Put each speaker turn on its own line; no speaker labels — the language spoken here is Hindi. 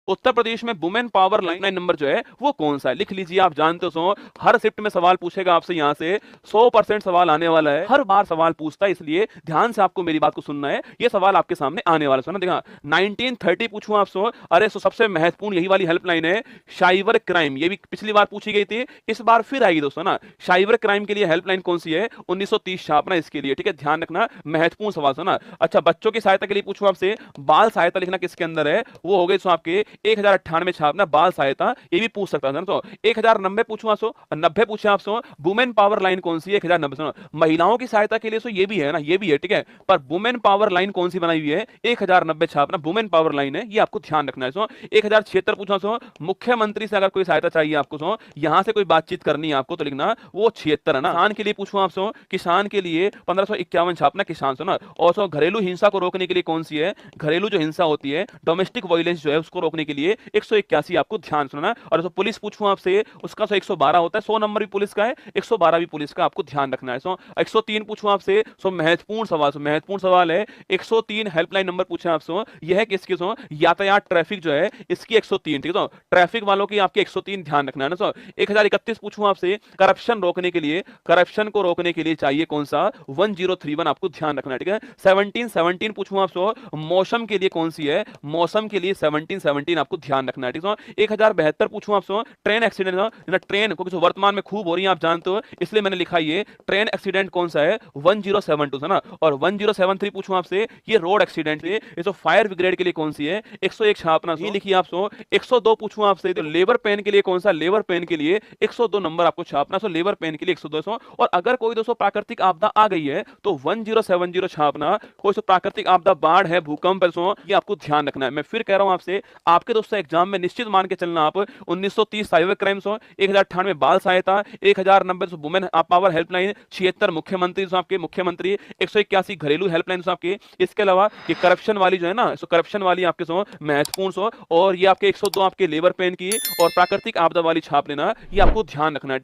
उत्तर प्रदेश में वुमेन पावर लाइन नंबर जो है वो कौन सा है? लिख लीजिए। आप जानते हो हर शिफ्ट में सवाल पूछेगा आपसे, यहाँ से 100% सवाल आने वाला है, हर बार सवाल पूछता है, इसलिए ध्यान से आपको मेरी बात को सुनना है। ये सवाल आपके सामने आने वाला है। देखा 1930 पूछूं आपसे, अरे सबसे महत्वपूर्ण यही वाली हेल्पलाइन है साइबर क्राइम। ये भी पिछली बार पूछी गई थी, इस बार फिर आएगी दोस्तों ना। साइबर क्राइम के लिए हेल्पलाइन कौन सी है? 1930 छापना इसके लिए, ठीक है, ध्यान रखना, महत्वपूर्ण सवाल ना। अच्छा, बच्चों की सहायता के लिए पूछूं आपसे, बाल सहायता लिखना किसके अंदर है? वो हो गए आपके 1098 छापना बाल सहायता, ये भी पूछ सकता है तो 1090 पूछूं आपसे, 90 पूछे आपसे वुमेन पावर लाइन कौन सी है? 1090 सुनो, महिलाओं की सहायता के लिए सो ये भी है ना, ये भी है, ठीक है, पर वुमेन पावर लाइन कौन सी बनाई हुई है? 1090 छापना वुमेन पावर लाइन है, ये आपको ध्यान रखना है। सो 1076 पूछा सो मुख्यमंत्री से अगर कोई सहायता चाहिए आपको, सो यहां से कोई बातचीत करनी है आपको तो लिखना वो 76 है ना। किसान के लिए पूछूं आपसे, किसान के लिए 1551 छापना किसान, सुना। और सो घरेलू हिंसा को रोकने के लिए कौन सी है? घरेलू जो हिंसा होती है, डोमेस्टिक वायलेंस जो है, उसको रोकने के लिए 181 आपको ध्यान सुनना। और जो पुलिस पूछूं आपसे, उसका 112 होता है, 100 नंबर भी पुलिस का है, 112 भी पुलिस का, आपको ध्यान रखना है। 103 पूछूं आपसे, महत्वपूर्ण सवाल है। 103 हेल्पलाइन नंबर पूछे आपसे, यह है किसकी? यातायात ट्रैफिक जो है इसकी 103, ठीक है, ट्रैफिक वालों की आपकी 103 ध्यान रखना है ना। 1031 पूछूं आपसे, करप्शन रोकने के लिए, करप्शन को रोकने के लिए चाहिए कौन सा? 1031 आपको ध्यान रखना है, ठीक है। 17 पूछूं आपसे, मौसम के लिए कौन सी है? मौसम के लिए 17 आपको ध्यान रखना है, ठीक है। 1072 पूछूं आपसे, ट्रेन एक्सीडेंट ना, ट्रेन को वर्तमान में खूब हो रही है, आप जानते हो, इसलिए मैंने लिखा ये ट्रेन एक्सीडेंट कौन सा है? 1072 है ना। और 1073 पूछूं आपसे, ये रोड एक्सीडेंट है, ये तो फायर ब्रिगेड के लिए कौन सी है? 101 छापना, ये लिखिए आप। 102 पूछूं आपसे, तो लेबर पेन के लिए कौन सा? लेबर पेन के लिए 102 नंबर आपको छापना। लेबर पेन के लिए 102। और अगर कोई दोस्तों प्राकृतिक आपदा आ गई है तो 1070 छापना। कोई प्राकृतिक आपदा, बाढ़ है, भूकंप है, ये आपको ध्यान रखना है। मैं फिर कह रहा हूं आपसे, आपके दोस्तों एग्जाम में निश्चित मान के चलना आप 1930 साइबर क्राइम, 1098 बाल सहायता, 1090 वुमेन पावर हेल्पलाइन, 76 मुख्यमंत्री आपके मुख्यमंत्री, 181 घरेलू हेल्पलाइन आपके। इसके अलावा ये करप्शन वाली जो है ना, करप्शन वाली आपके महत्वपूर्ण, और ये आपके 102 आपके लेबर पेन की, और प्राकृतिक आपदा वाली छाप लेना, ये आपको ध्यान रखना है।